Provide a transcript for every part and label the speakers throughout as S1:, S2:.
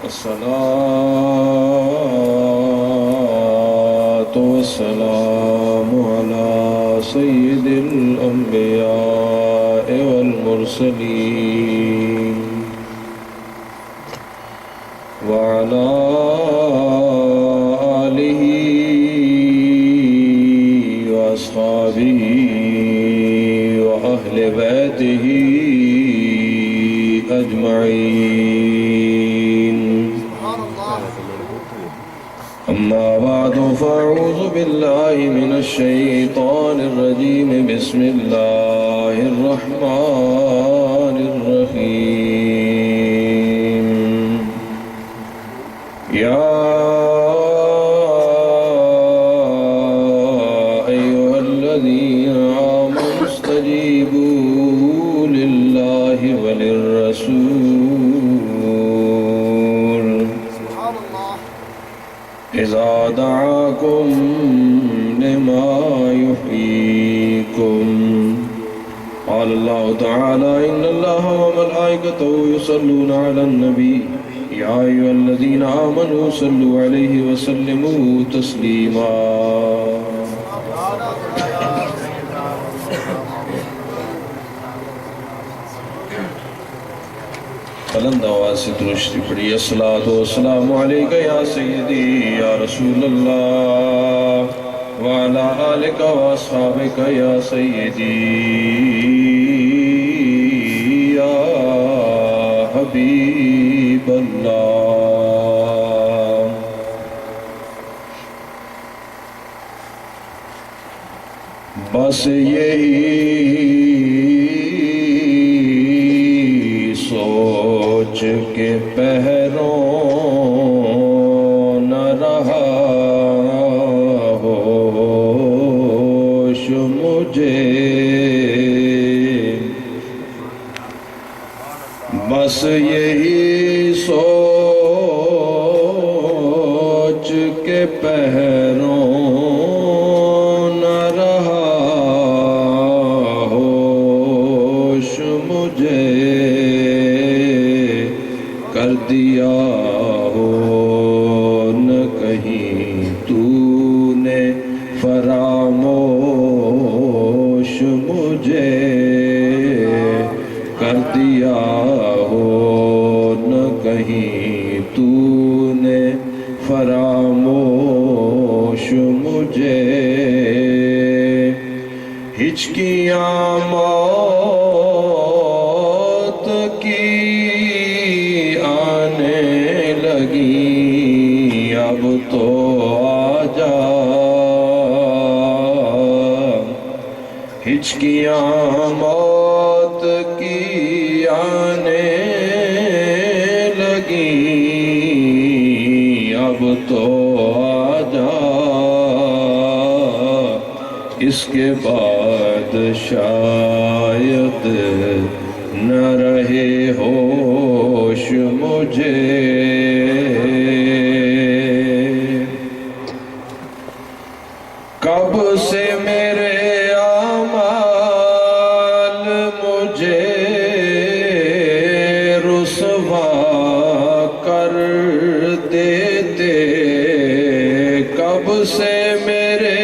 S1: الصلاة والسلام على سيد الأنبياء والمرسلين وعلى آله وأصحابه وأهل بيته أجمعين. أما بعد فأعوذ بالله من الشيطان الرجيم. بسم الله الرحمن الرحيم. يا أيها الذين آمنوا استجيبوا لله وللرسول إذا دعاكم لما يحييكم. قال الله تعالى إن الله وملائكته يصلون على النبي يا أيها الذين آمنوا صلوا عليه وسلموا تسليما. بلند آواز سے درود شریف پڑھیے. الصلاۃ والسلام علیک یا سیدی یا رسول اللہ وعلی آلک واصحابک یا سیدی یا حبیب اللہ. بس یہی سوچ کے پہروں نہ رہا ہوش مجھے. بس یہی سوچ کے پہروں نہ رہا ہوش مجھے. کر دیا ہو نہ کہیں تو نے فراموش مجھے. کر دیا ہو نہ کہیں تو نے فراموش مجھے. ہچکیاں موت کی آنے لگی اب تو آجا. ہچکیاں موت کی آنے لگی اب تو آجا. اس کے بعد شاید نہ رہے ہوش مجھے. کب سے میرے اعمال مجھے رسوا کر دیتے. کب سے میرے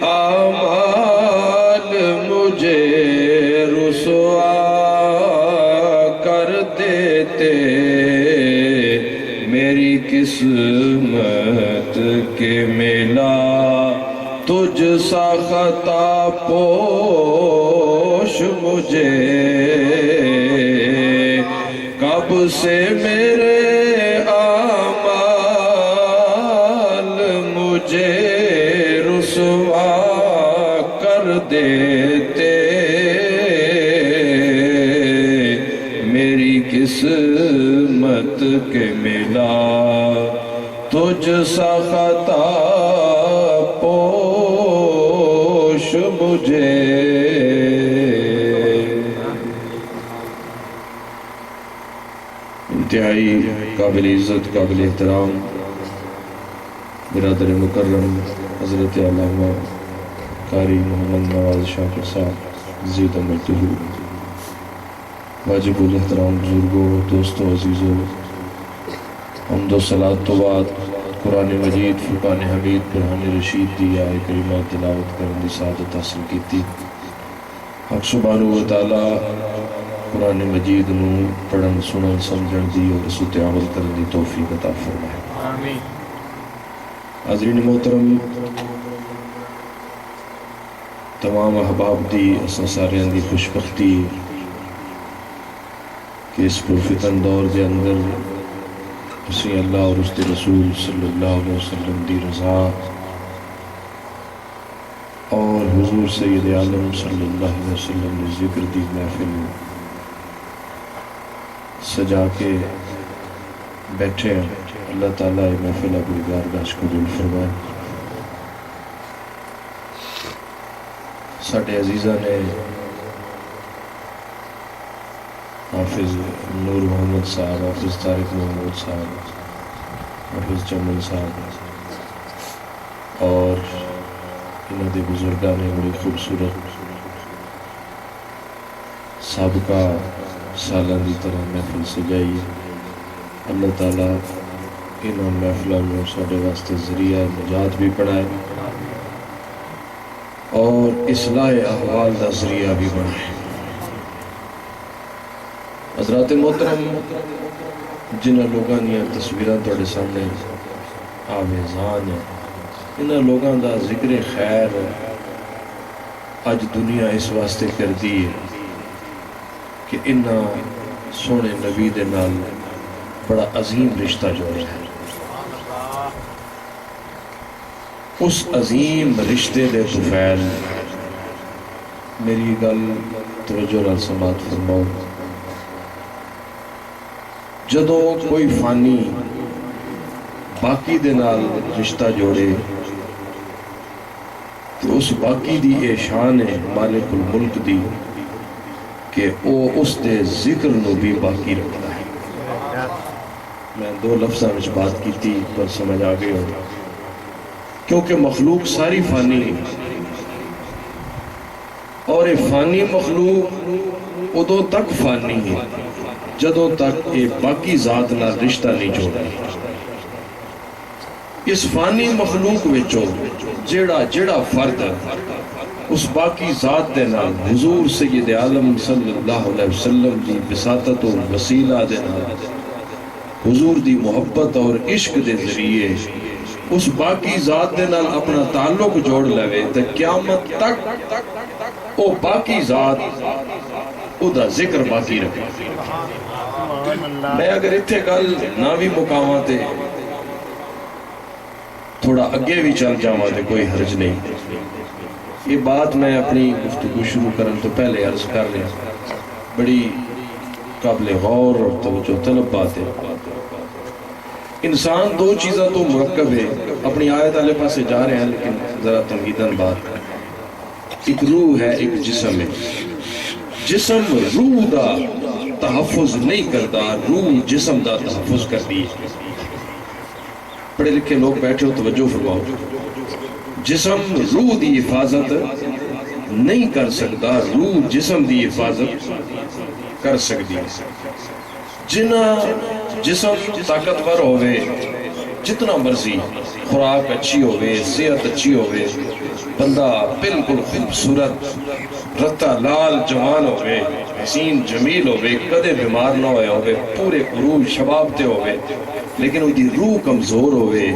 S1: اعمال مجھے رسوا کر دیتے. میری قسمت کے ملا تجھ سا خطا پوش مجھے. کب سے میرے اعمال مجھے رسوا کر دیتے. میری قسمت کے ملا تجھ سا خطا پوش مجھے. انتہائی قابل عزت قابل احترام برادر مکرم حضرت علامہ قاری محمد نواز شاکر صاحب زید مجدہ واجب الاحترام بزرگوں، دوستوں، عزیزوں، حمد و صلاۃ تو بعد قرآن مجید فرقان حمید برہان رشید دی آئے کریمہ تلاوت کرنے دی سعادت حاصل کی. حق سبحانہ و تعالی قرآن مجید نو پڑھن سنن سمجھن دی اور اس تے عمل کرنے دی توفیق عطا فرمائے. آمین. حاضرین محترم، تمام احباب دی اساں ساریاں دی خوش بختی کہ اس پرفتن دور دے اندر اسی اللہ اور اس کے رسول صلی اللہ علیہ وسلم دی رضا اور حضور سید عالم صلی اللہ علیہ وسلم نے ذکر دی محفل سجا کے بیٹھے ہیں. اللہ تعالیٰ محفل اپنی بارگاہ قبول فرمائے. ساڈے عزیزاں نے حافظ نور محمد صاحب، حافظ طارق محمود صاحب، حافظ جمل صاحب اور انہوں نے بزرگاں نے بڑی خوبصورت سابقہ سالہ کی طرح محفل سجائی. اللہ تعالیٰ انہوں محفلوں میں سارے واسطے ذریعہ نجات بھی بنائے اور اصلاح احوال کا ذریعہ بھی بنائے. حضرات محترم، جنہاں لوگاں دیا تصویراں تواڈے سامنے آویزان ہیں، انہاں لوگاں دا ذکر خیر اج دنیا اس واسطے کر دی ہے کہ انہاں سونے نبی دے نال بڑا عظیم رشتہ جوڑ ہے. اس عظیم رشتے دے طفیل میری گل توجہ نال سماعت فرماؤ. جدو کوئی فانی باقی دے نال رشتہ جوڑے تو اس باقی دی اے شان ہے مالک الملک دی کہ او اس دے ذکر نو بھی باقی رکھتا ہے. میں دو لفظاں وچ بات کیتی پر سمجھ آ گئے ہو، کیونکہ مخلوق ساری فانی ہے اور یہ فانی مخلوق ادو تک فانی ہے جدوں تک یہ باقی ذات نہ رشتہ نہیں جوڑا. اس فانی مخلوق وچوں جیڑا فرد اس باقی ذات دے نال حضور سید عالم صلی اللہ علیہ وسلم دی وساطت و وسیلہ دے نال حضور دی محبت اور عشق دے ذریعے اس باقی ذات دے نال اپنا تعلق جوڑ لے تے قیامت تک او باقی ذات او دا ذکر باقی رکھے. میں اگر اتھے گل نہ بھی مقامہ تے تھوڑا اگے بھی چل جاواں تے کوئی حرج نہیں. یہ بات میں اپنی گفتگو شروع کرن تو پہلے عرض کر لیا، بڑی قابل غور اور توجہ طلب بات ہے. انسان دو چیزاں تو مرکب ہے. اپنی آیت والے پاس سے جا رہے ہیں لیکن ذرا تنقیداً بات کریں. ایک روح ہے، ایک جسم ہے. جسم روح دا تحفظ نہیں کرتا، روح جسم دا تحفظ کرتی ہے. پڑھے لکھے لوگ بیٹھے ہو توجہ فرماؤ. جسم روح دی حفاظت نہیں کر سکتا، روح جسم دی حفاظت کر سکتی. جنا جسم طاقتور ہوئے، جتنا مرضی خوراک اچھی ہوئے، صحت اچھی ہوئے، بندہ بالکل خوبصورت رتا لال جوان ہوئے، حسین جمیل ہوئے، کدے بیمار نہ ہوئے، پورے عروج شباب تے ہوئے، لیکن وہ دی روح کمزور ہوئے،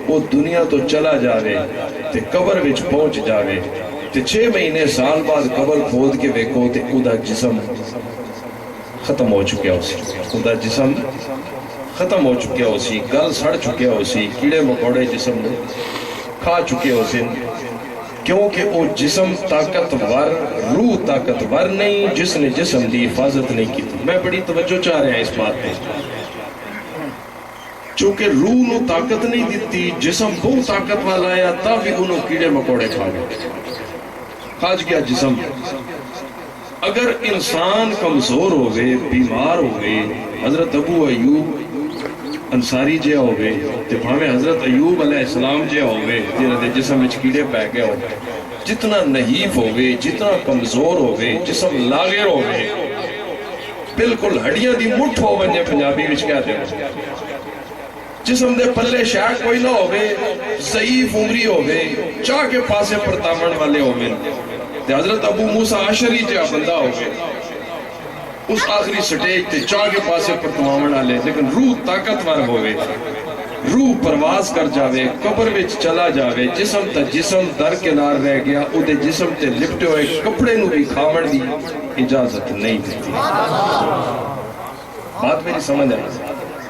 S1: وہ دنیا تو چلا جاوے تے قبر وچ پہنچ جاوے تے 6 مہینے سال بعد قبر کھود کے ویکھو تے ادا جسم ختم ہو چکیا ہو سی، ادا جسم ختم ہو چکیا ہو سی، گل سڑ چکیا ہو سی، کیڑے مکوڑے جسم نے کھا چکے ہو سی، کیونکہ وہ جسم طاقتور، روح طاقتور نہیں جس نے جسم دی حفاظت نہیں کی. میں بڑی توجہ چاہ رہے ہیں اس بات پہ، چونکہ روح نو طاقت نہیں دیتی، جسم بہت طاقت والا ہے تب بھی انہوں کیڑے مکوڑے کھا گئے، کھاج گیا جسم. اگر انسان کمزور ہوئے، بیمار ہوئے، حضرت ابو ایوب انصاری جے ہوئے تے بھاویں حضرت ایوب علیہ السلام جے ہوئے جنہاں دے جسم وچ کیڑے پے گئے ہو، جتنا نحیف ہوئے، جتنا کمزور ہوئے، جسم لاغر ہوئے، بالکل ہڈیاں دی مٹھ ہو ونجے پنجابی وچ کہتے ہیں جسم دے پلے شاہ کوئی نہ ہوئے ضعیف عمری ہوئے چاہ کے پاسے پرتامن والے ہوئے تے حضرت ابو موسیٰ عشری جا بندہ ہوئے اس آخری سٹیج تے چاہ کے پاسے پرتامن والے لیکن روح طاقتور ہوئے روح پرواز کر جاوے قبر وچ چلا جاوے جسم تا جسم در کنار رہ گیا او دے جسم تے لپٹے ہوئے کپڑے نو بھی کھاون دی اجازت نہیں دیتی بات میری سمجھ آئی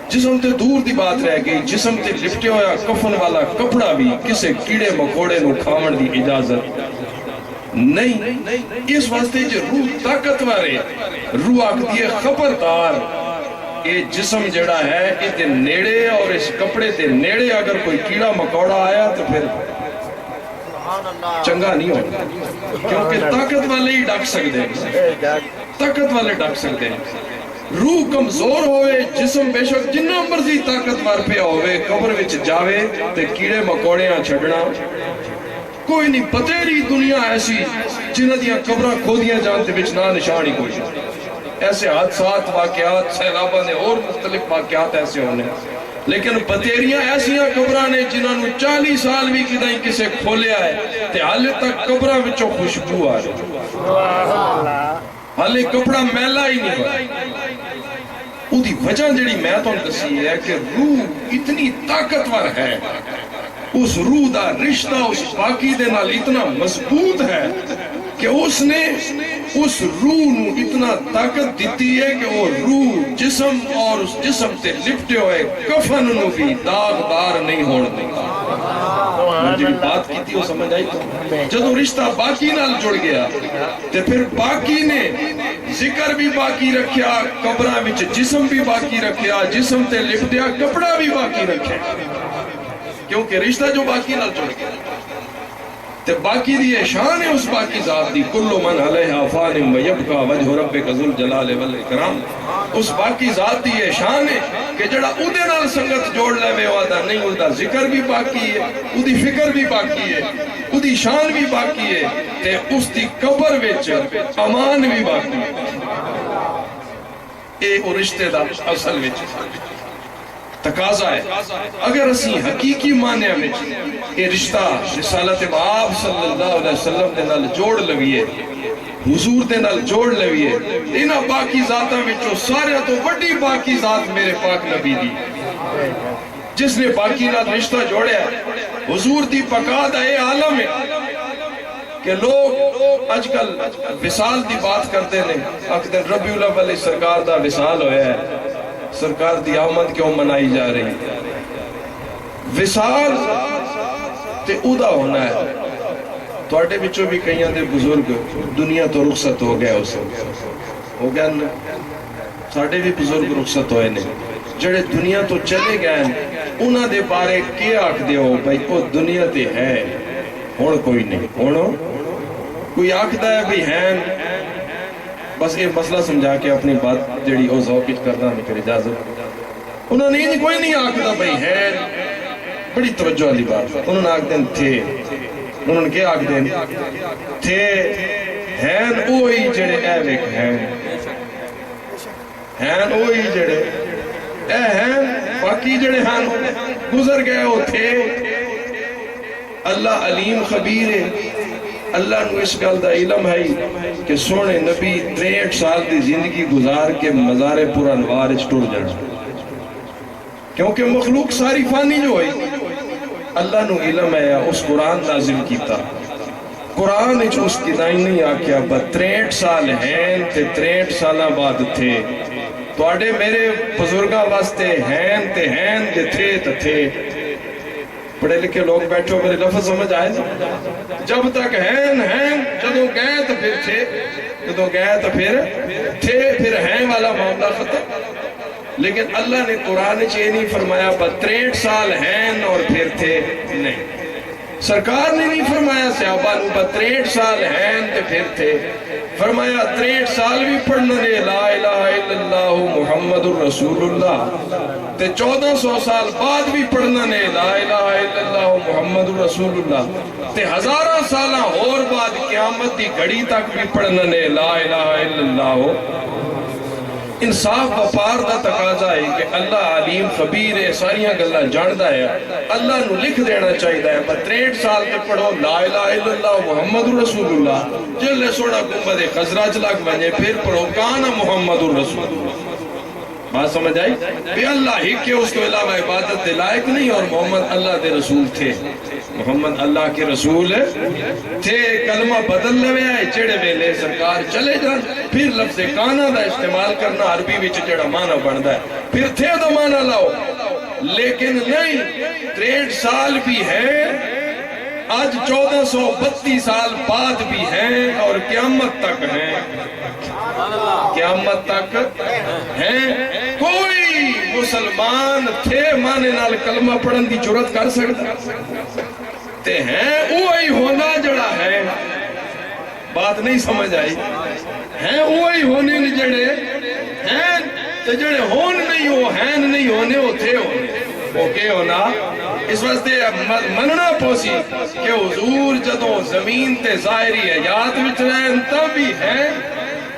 S1: جسم تے دور دی بات رہ گئی جسم تے لپٹے ہویا کفن والا کپڑا بھی کسے کیڑے مکوڑے نو کھاون دی اجازت نہیں اس واسطے جو روح طاقتور ہے روح آکھتی ہے خبردار یہ جسم جڑا ہے یہ تے نیڑے اور اس کپڑے تے نیڑے اگر کوئی کیڑا مکوڑا آیا تو پھر چنگا نہیں ہوگا کیونکہ طاقت والے ہی ڈاک سکتے ہیں طاقت والے ڈاک سکتے ہیں روح کمزور ہوئے جسم بے شک جنہ مرضی طاقتور پہ ہوئے قبر وچ جاوے تے کیڑے مکوڑیاں چھڑنا کوئی نہیں بتیری دنیا ایسی جنہ دیاں قبرہ کھودیاں جانتے وچ نہ نشانی کوئی ایسے حادثات واقعات سیلابہ نے اور مختلف واقعات ایسے ہونے لیکن بتیریاں ایسیاں قبرہ نے جنہوں نے 40 سال بھی کدائیں کسے کھولیا ہے تے حالے تک قبرہ وچوں خوشبو آ رہے حالے کپڑا میلا ہی نہیں ہوا او دی وجہ جڑی میں تو دسی ہے کہ روح اتنی طاقتور ہے اس روح دا رشتہ اس باقی دے نال اتنا مضبوط ہے کہ اس نے اس روح نو اتنا طاقت دیتی ہے کہ وہ روح جسم اور اس جسم تے لپٹے ہوئے کفن نو بھی داغدار نہیں ہوڑ دیتا میں جب بات کی تھی وہ سمجھ آئی تو جدو رشتہ باقی نال جڑ گیا تے پھر باقی نے ذکر بھی باقی رکھیا قبرہ وچ جسم بھی باقی رکھیا جسم تے لپٹیا کپڑا بھی باقی رکھیا کیونکہ رشتہ جو باقی نال جڑ گیا تے باقی دی شان ہے اس باقی ذات دی کل من علیہا فان و یبقا وجہ ربک ذو الجلال والاکرام اس باقی ذات دی شان ہے کہ جڑا اودے نال سنگت جوڑ لے وے وعدہ نہیں اودہ ذکر بھی باقی ہے اودی فکر بھی باقی ہے اودی شان بھی باقی ہے تے اس دی قبر وچ امان بھی باقی ہے اے او رشتے دا اصل وچ تقاضا ہے اگر اسی حقیقی معنی میں یہ رشتہ رسالت آپ صلی اللہ علیہ وسلم دے نال جوڑ لویے حضور دے نال جوڑ لویے انہا باقی ذاتاں میں جو سارے تو بڑی باقی ذات میرے پاک نبی دی جس نے باقی نال رشتہ جوڑے ہے حضور دی پکاد ہے عالم ہے کہ لوگ آج کل وصال دی بات کرتے ہیں اکدر ربیع الاول سرکار دا وصال ہویا ہے سرکار دی آمد کیوں منائی جا رہی وصال تے اودا ہونا ہے تو اٹھے بچوں بھی کئیاں دے بزرگ دنیا تو رخصت ہو گیا اسے ہو گیا نا ساڑھے بھی بزرگ رخصت ہوئے نے جڑے دنیا تو چلے گئے انہاں دے بارے کیا آکھ دے ہو بھائی وہ دنیا تے ہے ہون کوئی نہیں ہونو کوئی آکھ دا ہے بھائی ہیں بس یہ مسئلہ سمجھا کے اپنی بات جڑی او ذوقش کرنا نہیں کر اجازت انہوں نے کوئی نہیں آکھتا بھائی ہے بڑی توجہ والی بات انہوں نے آکھ دیں تھے انہوں نے کیا آکھ دیں تھے ہیں اوہی جڑے اے ویک ہیں اوہی جڑے اے ہیں باقی جڑے ہیں گزر گئے ہو تھے اللہ علیم خبیر ہے اللہ نو اس گل دا علم ہے کہ سونے نبی 63 سال دی زندگی گزار کے مزار پر انوار اچ ٹر جانا کیونکہ مخلوق ساری فانی جو ہوئی اللہ نو علم ہے اس قرآن نازل کیتا قرآن اچ اس کی دائیں نہیں آکیا بس 63 سال ہیں تے 63 سالہ بعد تھے تو آڑے میرے بزرگاں واسطے ہیں تے تھے پڑھے لکھے لوگ بیٹھو میرے لفظ سمجھ آئے جب تک ہیں جدوں گئے تو پھر تھے جدوں گئے تو پھر تھے پھر ہیں والا معاملہ ختم لیکن اللہ نے قرآن چاہیے نہیں فرمایا 63 سال ہیں اور پھر تھے نہیں سرکار نے نہیں فرمایا صحابہ نو 63 سال ہیں تو پھر تھے فرمایا 63 سال بھی پڑھنا نے لا الہ الا اللہ محمد الرسول اللہ تے 1400 سال بعد بھی پڑھنا نے لا الہ الا اللہ محمد الرسول اللہ تے ہزارہ سالہ اور بعد قیامت دی گھڑی تک بھی پڑھنا نے لا الہ الا اللہ انصاف وپار دا تقاضا ہے کہ اللہ علیم خبیر ہے، ساریاں گلاں جاندا ہے، اللہ نو لکھ دینا چاہیے ہے۔ پر 63 سال تے پڑھو لا الہ الا اللہ محمد رسول اللہ، جلے سوڑا گنبد خضرا چ لگ بنے، پھر پڑھو کان محمد رسول اللہ۔ بات سمجھ آئی؟ کہ اللہ ہی کے اس کو علاوہ عبادت دے لائق نہیں، اور محمد اللہ دے رسول تھے، محمد اللہ کے رسول تھے۔ کلمہ بدل لوے آئے چڑے ویلے سرکار چلے جان، پھر لفظ کانا دا استعمال کرنا عربی وچ جڑا معنی بندا ہے، پھر تھے دا معنی لاؤ، لیکن نہیں 63 سال بھی ہے، آج 1432 سال بعد بھی ہیں، اور قیامت تک ہیں، قیامت تک ہیں۔ کوئی مسلمان تھے مانے نال کلمہ پڑھن دی جرات کر سکتا تے ہیں، وہی ہونا جڑا ہے، بات نہیں سمجھ آئی، ہیں وہی ہونے جڑے ہیں، تے جڑے ہون نہیں ہو ہیں نہیں ہونے وہ تھے ہونے، وہ کہ ہونا۔ اس واسطے مننا پوسی کہ حضور جدوں زمین تے ظاہری حیات وچ رہن تب بھی ہیں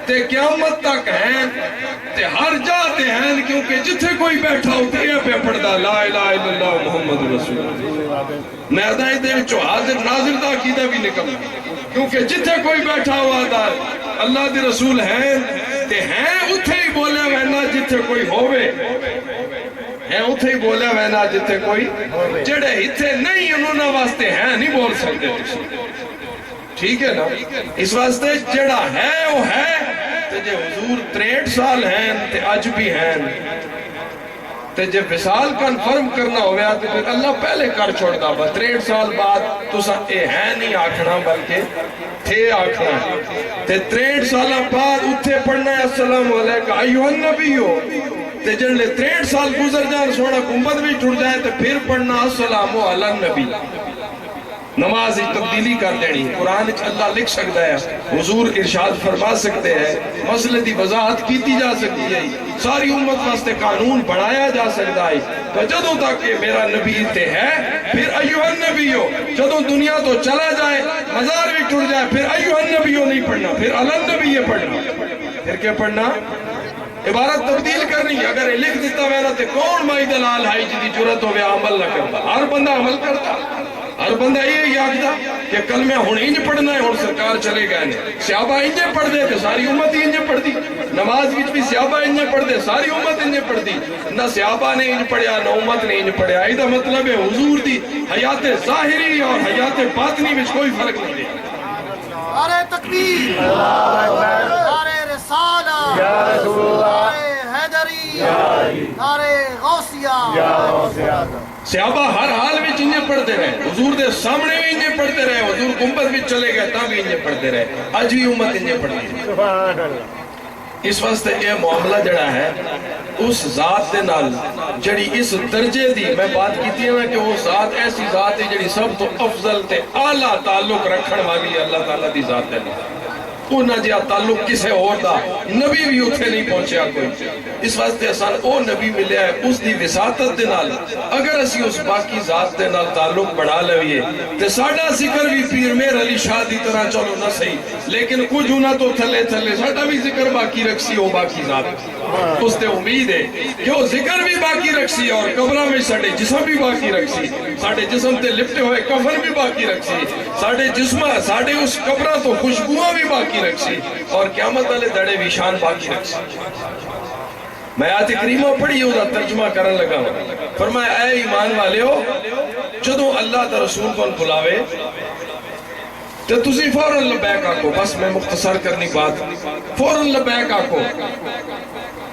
S1: تے قیامت تک ہیں تے ہر جاتے ہیں، کیونکہ جتھے کوئی بیٹھا ہوتے ہیں پہ پڑھدا لا الہ الا اللہ محمد رسول اللہ۔ میدان دے وچوں حاضر ناظر دا عقیدہ بھی نکل، کیونکہ جتھے کوئی بیٹھا ہوا دا اللہ دے رسول ہیں تے ہیں، اتھے ہی بولے وینا جتھے کوئی ہووے، ہیں اتھے ہی بولے وینا جتھے کوئی، جڑے اتھے نہیں انہوں نے واسطے ہیں نہیں بول سکتے تسی، ٹھیک ہے نا؟ اس واسطے جڑا ہے وہ ہے، تے جے حضور 63 سال ہیں تے اج بھی ہیں، تے جے وصال کنفرم کرنا ہویا تو پھر اللہ پہلے کر چھوڑتا، با 63 سال بعد تسا اے ہے نہیں آکھنا بلکہ تھے آکھنا، تے 63 سالہ بعد اتھے پڑھنا ہے السلام علیکہ ایوہ النبیو، تے جنلے 63 سال گزر جائے سوڑا گنبد بھی ٹھڑ جائے تے پھر پڑھنا السلام علی النبی، نماز تبدیلی کر دینی۔ قرآن اللہ لکھ سکتا ہے، حضور ارشاد فرما سکتے ہیں، مسئلے دی وضاحت کیتی جا سکتی ہے، ساری امت واسطے قانون بڑھایا جا سکتا ہے، تو جدوں تک کہ میرا نبی تے ہے پھر ایوہ النبیو، جدوں دنیا تو چلا جائے مزار بھی ٹھڑ جائے پھر ایوہ النبیو نہیں پڑھنا، پھر علی النبی پڑھنا، پھر کیا پڑھنا؟ عبارت تبدیل کرنی۔ اگر یہ لکھ دیتا میرا تے کون مائی دلال ہے جدی جرت ہوئے عمل نہ کرتا، ہر بندہ عمل کرتا، ہر بندہ یہ یاد دا کہ کلمہ ہون انج پڑھنا ہے، اور سرکار چلے گئے نے، صحابہ انجے پڑھ دے تو ساری امت ہی انجے پڑھ دی، نماز وچ بھی صحابہ انجے پڑھ دے ساری امت انجے پڑھ دی، نہ صحابہ نے انج پڑھیا نہ امت نے انج پڑھیا۔ ایدہ مطلب ہے حضور دی حیات ظاہری اور حیات باطنی وچ کوئی فرق نہیں دے۔
S2: نعرہ تکبیر، نعرہ رسالہ، نعرہ حیدری، نعرہ غوثیہ۔
S1: صحابہ ہر حال میں انجے پڑھتے رہے، حضور دے سامنے بھی انجے پڑھتے رہے، حضور گنبد بھی چلے گئے تاں بھی انجے پڑھتے رہے، آج بھی امت انجے پڑھتی ہے۔ اس واسطے یہ معاملہ جڑا ہے اس ذات دے نال جڑی اس درجے دی میں بات کیتی ہے نا کہ وہ ذات ایسی ذات ہے جڑی سب تو افضل تے اعلیٰ تعلق رکھن والی اللہ تعالیٰ دی ذات ہے، انہاں جہاں تعلق کسے اور دا نبی بھی اتھے نہیں پہنچیا کوئی۔ اس واسطے اسان او نبی ملیا ہے اس دی وساطت دے نال، اگر اسی اس باقی ذات دے نال تعلق بڑھا لویے تے ساڈا ذکر بھی پیر میر علی شاہ دی طرح چلو نہ صحیح، لیکن کچھ انہاں تو تھلے تھلے ساڈا بھی ذکر باقی رکھسی ہو باقی ذات، اس تے امید ہے کہ وہ ذکر بھی باقی رکھسی اور قبرہ میں ساڈے جسم بھی باقی رکھسی، ساڈے جسم تے لپٹے ہوئے کفن بھی باقی رکھسی، ساڈے جسم ساڈے اس قبرہ تو خوشبوئاں بھی باقی رکھسی، اور قیامت والے دڑے بھی شان باقی رکھسی۔ میں آیت کریمہ پڑھی ہوں دا ترجمہ کرن لگا ہوں، فرمایا اے ایمان والے ہو، جدوں اللہ تا رسول کو بلاوے تو تسی فوراً لبیک آکو، بس میں مختصر کرنی بات، فوراً لبیک آکو،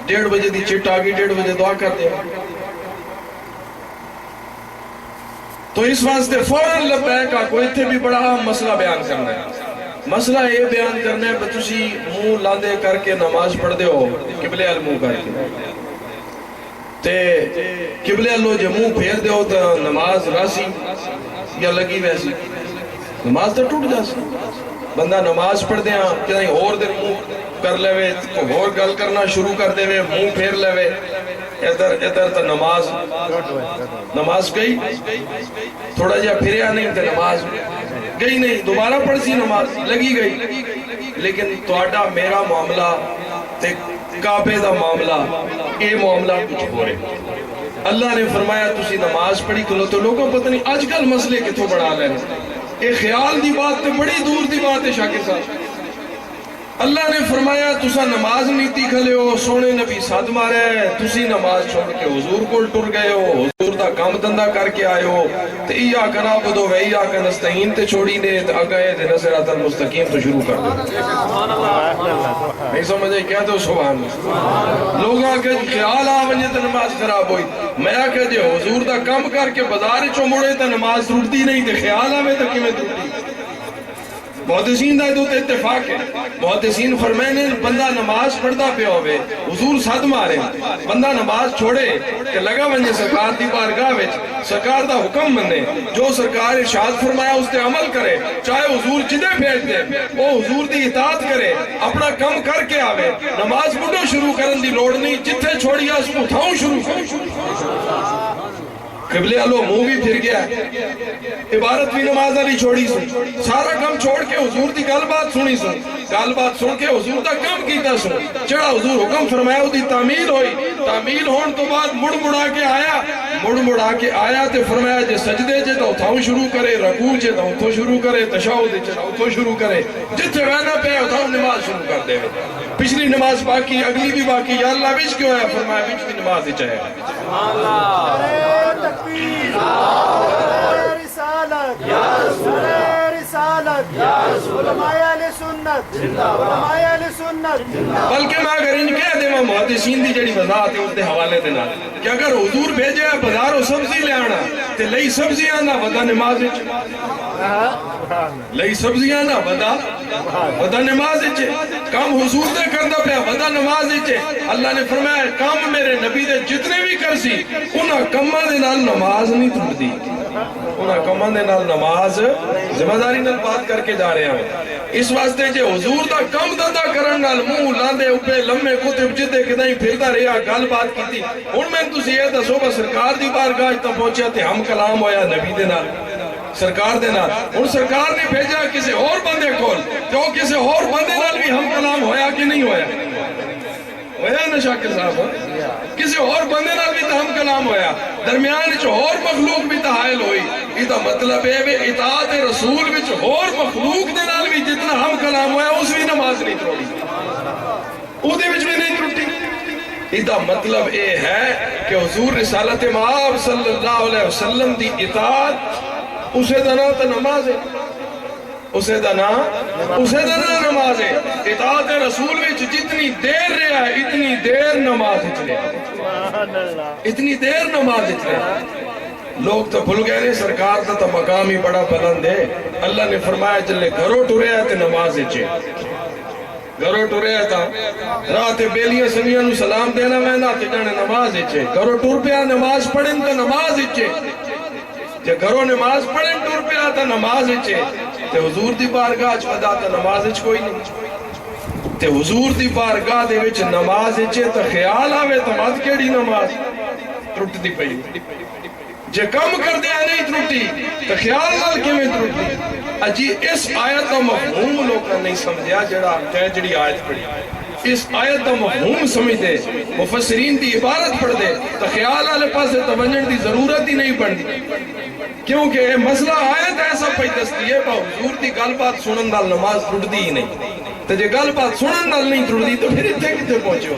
S1: 1:30 بجے دی چٹ آگئی، 1:30 بجے دعا کر دے، تو اس واسطے فوراً لبیک آکو۔ اتھے بھی بڑا مسئلہ بیان کرنا ہے، مسئلہ یہ بیان کرنا ہے کہ تسی منہ لاندے کر کے نماز پڑھ دے ہو قبلے المو کر کے، تے قبلے اللہ جو منہ پھیر دے ہو تو نماز راسی یا لگی ویسی، نماز تو ٹوٹ جاسی۔ بندہ نماز پڑھ دے ہاں کہیں اور دے منہ کر لے وے، اور گل کرنا شروع کر دے وے، منہ پھیر لے وے، ادھر تو نماز گئی، تھوڑا جا پھریا نہیں تو نماز گئی نہیں، دوبارہ پڑھ سی نماز لگی گئی۔ لیکن توڑا میرا معاملہ تے کعبے دا معاملہ اے معاملہ کچھ ہو رہے اللہ نے فرمایا تسی نماز پڑھی کرو تو لوگوں پتہ نہیں آج کل مسئلے کتوں بڑھا لینا اے خیال دی بات تے بڑی دور دی بات ہے شاکر صاحب اللہ نے فرمایا تسا نماز نیتی کھلے ہو سونے نبی ساتھ مارے تسی نماز چھوڑ کے حضور کو ٹر گئے ہو حضور دا کام دندہ کر کے آئے ہو تو ایاک نعبدو و ایاک نستعین تے چھوڑی نے تو اگئے دے صراط المستقیم تو شروع کر دے نہیں سمجھے کیا تو سبحان اللہ لوگ آکے خیال آونجے تو نماز خراب ہوئی میں آکے جے حضور دا کام کر کے بازار چو مڑے تو نماز ٹوٹتی نہیں تے خیال آوے تو کیویں ٹوٹی محدثین دا تو اتفاق ہے محدثین فرمائے بندہ نماز پڑھتا پہ ہوئے حضور صد مارے بندہ نماز چھوڑے کہ لگا ونجے سرکار دی بارگاہ وچ سرکار دا حکم منے جو سرکار ارشاد فرمایا اس تے عمل کرے چاہے حضور جدے بھیج دے وہ حضور دی اطاعت کرے اپنا کم کر کے آوے نماز پڑھو شروع کرن دی لوڑ نہیں جتھے چھوڑیا اس کو اٹھاؤں شروع کرو قبلے آلو منہ بھی پھر گیا عبارت بھی نماز علی چھوڑی سن سارا کم چھوڑ کے حضور دی گل بات سنی سن گل بات سن کے حضور دا کم کیتا سن چڑھا حضور حکم فرمایا دی تعمیل ہوئی تعمیل ہون تو بعد مڑ مڑا کے آیا تے فرمایا جے سجدے جے تو اتھاؤں شروع کرے رکوع جے تو اتھوں شروع کرے تشہد جے تو اتھوں شروع کرے جتھے وینا پہ اتھاؤں نماز شروع کر دے پچھلی نماز باقی اگلی بھی باقی یا اللہ وچ کیوں ہے فرمایا وچ بھی نماز ہی چاہے
S2: تکبیر رسالت رسالت علماء اہل سنت علماء اہل سنت
S1: بلکہ میں اگر ان کہہ دے میں محدثین دی جڑی وضاحت ہے اس دے حوالے دینا کہ اگر حضور بھیجے بازاروں سبزی لے آنا تے لئی سبزیاں نہ ودا نماز لئی سبزیاں نہ ودا نماز کام حضور دے کردا پیا ودا نماز اللہ نے فرمایا کام میرے نبی دے جتنے بھی کر سی انہاں کماں دے نال نماز نہیں ٹوٹدی انہاں کماں دے نال نماز ذمہ داری نال بات کر کے جا رہے ہیں اس واسطے جے حضور دا کم دندا کرن نال منہ لاندے اوپے لمے کتب جدے کدیں پھردا رہیا گل بات کیتی ہن میں تسی یہ دسو بس سرکار دی بارگاہ تک پہنچیا تے ہم کلام ہویا نبی دے نال سرکار دے نال ہن سرکار نے بھیجا کسی اور بندے کول تو کسی اور بندے نال بھی ہم کلام ہویا کہ نہیں ہویا ہویا نا شاکر صاحب کسی اور بندے نال بھی تو ہم کلام ہویا درمیان چ اور مخلوق بھی تحائل ہوئی یہ مطلب ہے کہ اطاعت رسول وچ اور مخلوق دے نال بھی جتنا ہم کلام ہویا اس بھی نماز نہیں توڑی او دے وچ بھی نہیں ٹوٹی یہ مطلب یہ ہے کہ حضور رسالت مآب صلی اللہ علیہ وسلم دی اطاعت اسے دنا تو نماز ہے اسے دنا نماز ہے اطاعت رسول وچ جتنی دیر رہا ہے اتنی دیر نماز اچھلے اتنی دیر نماز اچھلے لوگ تو بھول گئے نہیں سرکار تا مقام ہی بڑا بلند ہے اللہ نے فرمایا چلے گھروں ٹورے آتے نماز اچھے گھروں ٹورے آتا رات بیلیاں سنگیاں نو سلام دینا میں نہ تے جانے نماز اچھے گھروں ٹور پہ نماز پڑھیں تو نماز اچھے جے گھروں نماز پڑھیں ٹور پہ آتا نماز اچھے تے حضور دی بارگاہ چودا تا نماز اچھ کوئی نہیں تے حضور دی بارگاہ دے وچ نماز اچھے تا خیال آوے تا مات کیڑی نماز ٹرٹ دی پئی جے کم کر دیا نہیں ٹرٹی تا خیال نال کے میں ٹرٹی اجی اس آیت کا مفہوم لوگ نہیں سمجھیا جڑی آیت پڑھی اس آیت کا مفہوم سمجھ دے مفسرین دی عبارت پڑھ دے تو خیال آلے پاس توجہ دی ضرورت ہی نہیں پڑھنی کیونکہ مسئلہ آیت ایسا پہ دستی ہے کہ حضور دی گل بات سنن نال نماز ٹوٹدی ہی نہیں تو جے گل بات سنن نال نہیں ٹوٹدی تو پھر اتنے کتے پہنچے ہو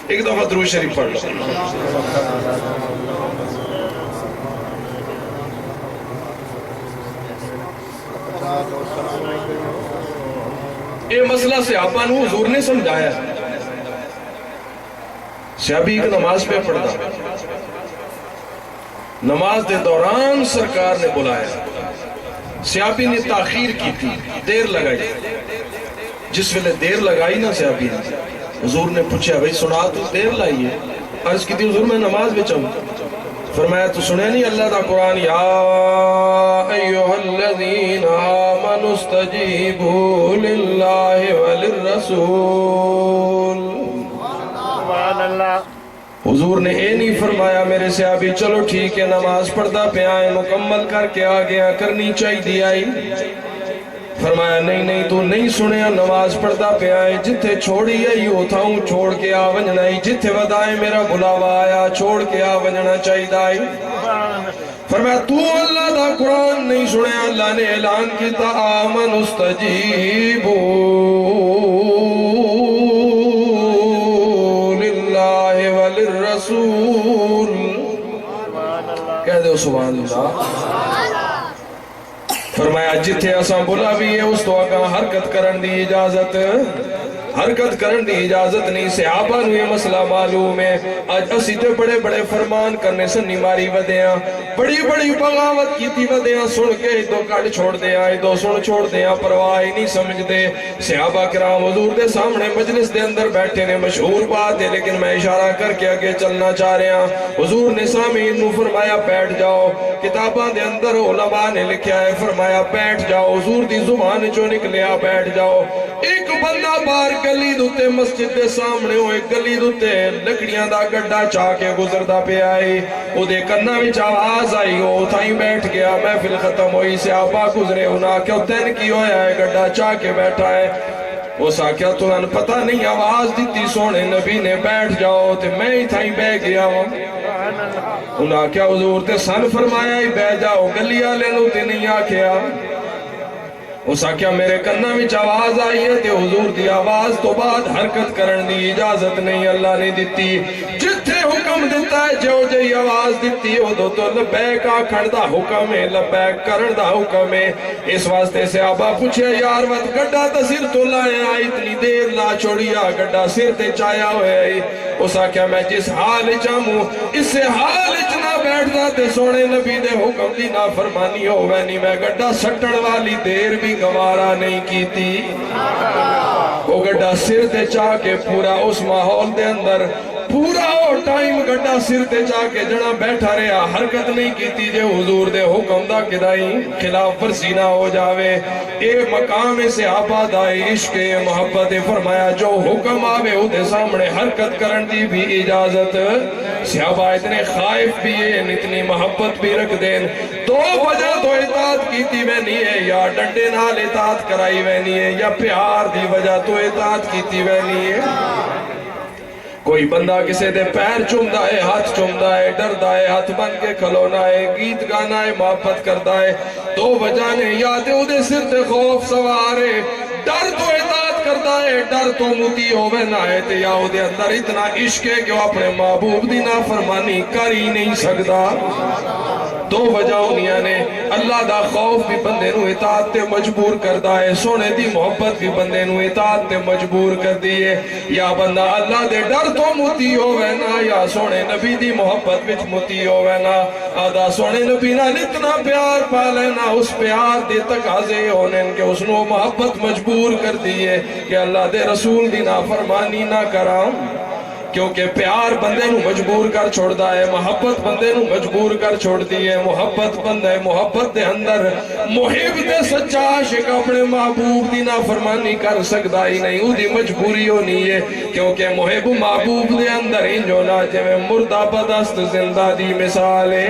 S1: ایک دفعہ درود شریف پڑھ لو یہ مسئلہ صحابہ نو حضور نے سمجھایا صحابی ایک نماز پہ پڑھتا نماز دے دوران سرکار نے بلایا صحابی نے تاخیر کی تھی دیر لگائی جس ویلے دیر لگائی نا صحابی نے حضور نے پوچھا بھئی سنا تو دیر لائی ہے عرض کی تھی حضور میں نماز میں چاہوں فرمایا تو سنے نہیں اللہ دا قرآن یا ایوہ الذین آمنوا استجیبوا للہ وللرسول سبحان اللہ حضور نے اے نہیں فرمایا میرے صحابی چلو ٹھیک ہے نماز پڑھتا پہ آئے مکمل کر کے آگے کرنی چاہی دی آئی فرمایا نہیں نہیں تو نہیں سنیا نماز پڑھتا پیا ہے جتھے چھوڑی ہے یوں تھاؤں چھوڑ کے آ ونجنا ہی جتھے ودائے میرا بلاوا آیا چھوڑ کے آ ونجنا چاہیے دائی فرمایا تو اللہ دا قرآن نہیں سنیا اللہ نے اعلان کیتا آمن استجیبو للہ وللرسول کہہ دو سبحان اللہ فرمایا جتھے اساں بلا بھی ہے اس تو آگاں حرکت کرن دی اجازت نہیں صحابہ نو یہ مسئلہ معلوم ہے آج اسی تے بڑے بڑے فرمان کرنے سنی ماری ودیاں بڑی بڑی بغاوت کی تھی ودیاں سن کے دو کٹ چھوڑ دیا دو سن چھوڑ دیا پرواہ ہی نہیں سمجھ دے صحابہ کرام حضور دے سامنے مجلس دے اندر بیٹھے نے مشہور بات ہے لیکن میں اشارہ کر کے آگے چلنا چاہ رہے ہیں حضور نے سامعین نو فرمایا بیٹھ جاؤ کتاباں دے اندر علماء نے لکھیا ہے فرمایا بیٹھ جاؤ حضور دی زبان جو نکلیا بیٹھ جاؤ ایک بندہ بار گلی دوتے مسجد دے سامنے ہوئے گلی دوتے لکڑیاں دا گڑا چاہ کے گزردہ پہ آئی او دے کرنا وچ آواز آئی ہو تھائیں بیٹھ گیا محفل ختم ہوئی صحابہ گزرے ہونا کیوں تین کی ہویا ہے گڑا چاہ کے بیٹھا ہے وہ ساکیا تو ان پتہ نہیں آواز دیتی سونے نبی نے بیٹھ جاؤ تے میں ہی تھائیں بے گیا ہوں انہاں کیا حضور تے سن فرمایا ہی بے جاؤ گلی آلے نو تے نہیں آکھیا اس آکھیا میرے کنہ میں آواز آئی ہے تے حضور دی آواز تو بعد حرکت کرن دی اجازت نہیں اللہ نے دیتی جتھے حکم دیتا ہے جو جی آواز دیتی ہو تو لبیک آکھن دا حکم ہے لبیک کرن دا حکم ہے اس واسطے سے آبا پوچھے یار وقت گڑا تا سر تو لائے آئی اتنی دیر لا چھوڑیا گڑا سر تے چایا ہوئے آئی اس آکھیا میں جس حال چاموں اس سے حال چنا بیٹھ دا تے سونے نبی دے حکم دی نافرمانی ہوئے نہیں میں گڑا سٹن والی دیر بھی گوارا نہیں کی تھی وہ گڑا سر تے چاہ کے پورا اس ماحول دے اندر پورا ٹائم گڑا سر تے چاہ کے جنا بیٹھا رہا حرکت نہیں کی تھی جے حضور دے حکم دا کدائی خلاف ورزی نہ ہو جاوے اے مقام سے آباد آئے عشق محبت فرمایا جو حکم آوے او دے سامنے حرکت کرن دی بھی اجازت صحابہ اتنے خائف بھی ہیں اتنی محبت بھی رکھ دیں دو وجہ تو اطاعت کی تھی وینی ہے یا ڈنڈے نال اطاعت کرائی وینی ہے یا پیار دی وجہ تو اطاعت کی تھی وینی ہے کوئی بندہ کسے دے پیر چومدا ہے ہاتھ چومدا ہے ڈردا ہے ہاتھ بن کے کھلونا ہے گیت گانا ہے محبت کرتا ہے دو وجہ نے یا تے او دے سر تے خوف سوارے ڈر تو اطاعت کرتا ہے ڈر تو موتی ہوئے نہ ہے تے یا او دے اندر اتنا عشق ہے کہ وہ اپنے محبوب دی نافرمانی کر ہی نہیں سکتا دو وجہ انہیاں نے اللہ دا خوف بھی بندے نو اطاعت تے مجبور کردا ہے سونے دی محبت بھی بندے نو اطاعت تے مجبور کر دیئے یا بندہ اللہ دے ڈر تو موتی ہوئے نا یا سونے نبی دی محبت وچ موتی ہوئے نا آدھا سونے نبی نا اتنا پیار پالے نا اس پیار دے تقاضے ہونے کہ اس نو محبت مجبور کر دیئے کہ اللہ دے رسول دی نافرمانی نہ کرام کیونکہ پیار بندے نو مجبور کر چھوڑ دا ہے محبت بندے نو مجبور کر چھوڑ دی ہے محبت بندے محبت دے اندر محب دے سچا عاشق اپنے محبوب دی نافرمانی کر سکتا ہی نہیں او دی مجبوری ہونی ہے کیونکہ محب محبوب دے اندر انجو نا جویں مردہ پدست زندہ دی مثال ہے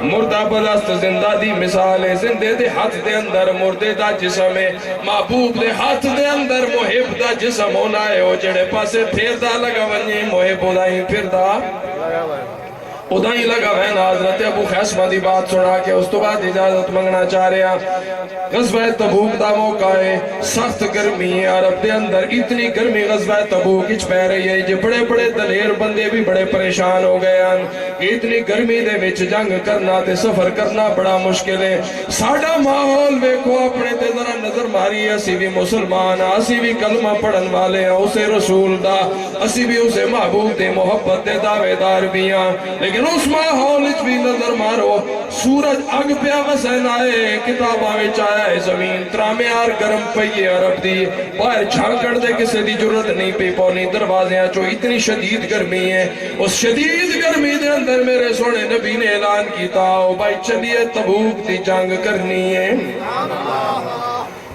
S1: مردہ پدست زندہ دی مثال ہے زندے دے ہاتھ دے اندر مردے دا جسم ہے محبوب دے ہاتھ دے اندر محب دا جسم ہونا ہے او جڑے پاسے پھیر دا لگا ونجی محب ادائیں پھر دا ادائیں لگا وین حضرت ابو خیسمہ دی بات سنا کے اس تو بعد اجازت منگنا چاہ رہے ہیں غزوہ تبوک دا موقع ہے سخت گرمی ہے عرب دے اندر اتنی گرمی غزوہ تبوک اچ پہ رہی ہے جو بڑے بڑے دلیر بندے بھی بڑے پریشان ہو گئے ہیں اتنی گرمی دے وچ جنگ کرنا تے سفر کرنا بڑا مشکل ہے ساڑا ماحول ویکھو اپنے تے ذرا نظر ماری ہے اسی بھی مسلمان اسی بھی کلمہ پڑھن والے ہیں اسے رسول دا اسی بھی اسے محبوب دے محبت دے دعوے دار بھی ہیں لیکن اس ماحول اچ بھی نظر مارو سورج اگ پیا وسین آئے کتاباں وچ آیا ہے زمین ترامیار گرم پئیے عرب دی باہر چھانکڑ دے کسے دی ضرورت نہیں پی پونی دروازے ہیں جو اتنی شدید گرمی ہے اس شدید گرمی دے اندر میرے سونے نبی نے اعلان کیتا او بھائی چلیے تبوک دی جنگ کرنی ہے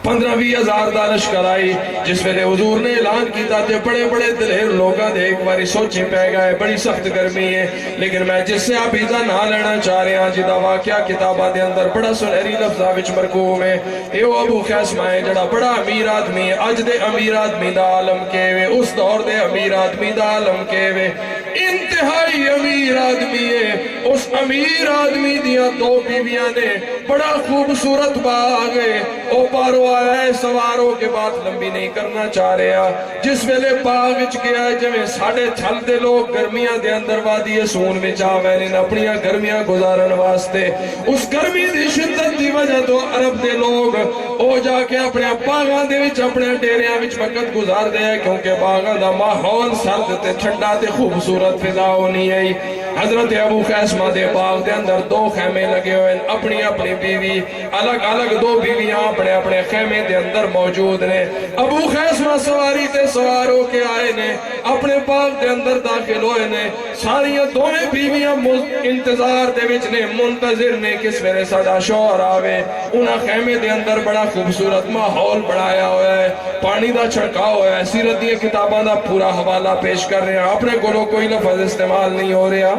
S1: 15-20 ہزار دا لشکر آئی جس ویلے حضور نے اعلان کیتا تے بڑے بڑے دلیر لوگاں دے ایک باری سوچیں پہ گئے بڑی سخت گرمی ہے لیکن میں جس سے آپ ایدہ نہ لینا چاہ رہے ہیں جدا واقعہ کتابہ دے اندر بڑا سنہری لفظہ وچ مرکوم ہے اے وہ ابو خیسمہ ہے جڑا بڑا امیر آدمی ہے اج دے امیر آدمی دا عالم کے وے اس دور دے امیر آدمی دا عالم کے وے انتہائی امیر آدمی ہے اس امیر آدمی دیا 2 بیویاں نے بڑا خوبصورت باغ ہے او پارو آیا ہے سواروں کے بات لمبی نہیں کرنا چاہ رہے ہیں جس ویلے باغ وچ گیا ہے جویں ساڑھے چھل دے لوگ گرمیاں دے اندر وادی سون وچ آوے نے اپنیاں گرمیاں گزارن واسطے اس گرمی دی شدت دی وجہ تو عرب دے لوگ او جا کے اپنے باغاں دے وچ اپنے ڈیریاں وچ وقت گزار دے ہیں کیونکہ باغاں دا ماحول سرد تے ٹھنڈا تے خوبصورت فضا ہونی ہے حضرت ابو خیسمہ دے باغ دے اندر 2 خیمے لگے ہوئے اپنی اپنی بیوی الگ الگ 2 بیویاں اپنے اپنے خیمے دے اندر موجود نے ابو خیسمہ سواری تے سوار ہو کے آئے نے اپنے باغ دے اندر داخل ہوئے نے ساریاں 2 بیویاں انتظار دے وچ نے منتظر نے کس ویلے ساڈا شوہر آوے انہاں خیمے دے اندر بڑا خوبصورت ماحول بڑھایا ہوا ہے پانی دا چھڑکاؤ ہوا ہے سیرت دی کتاباں دا پورا حوالہ پیش کر رہے ہیں اپنے کولوں کوئی لفظ استعمال نہیں ہو رہا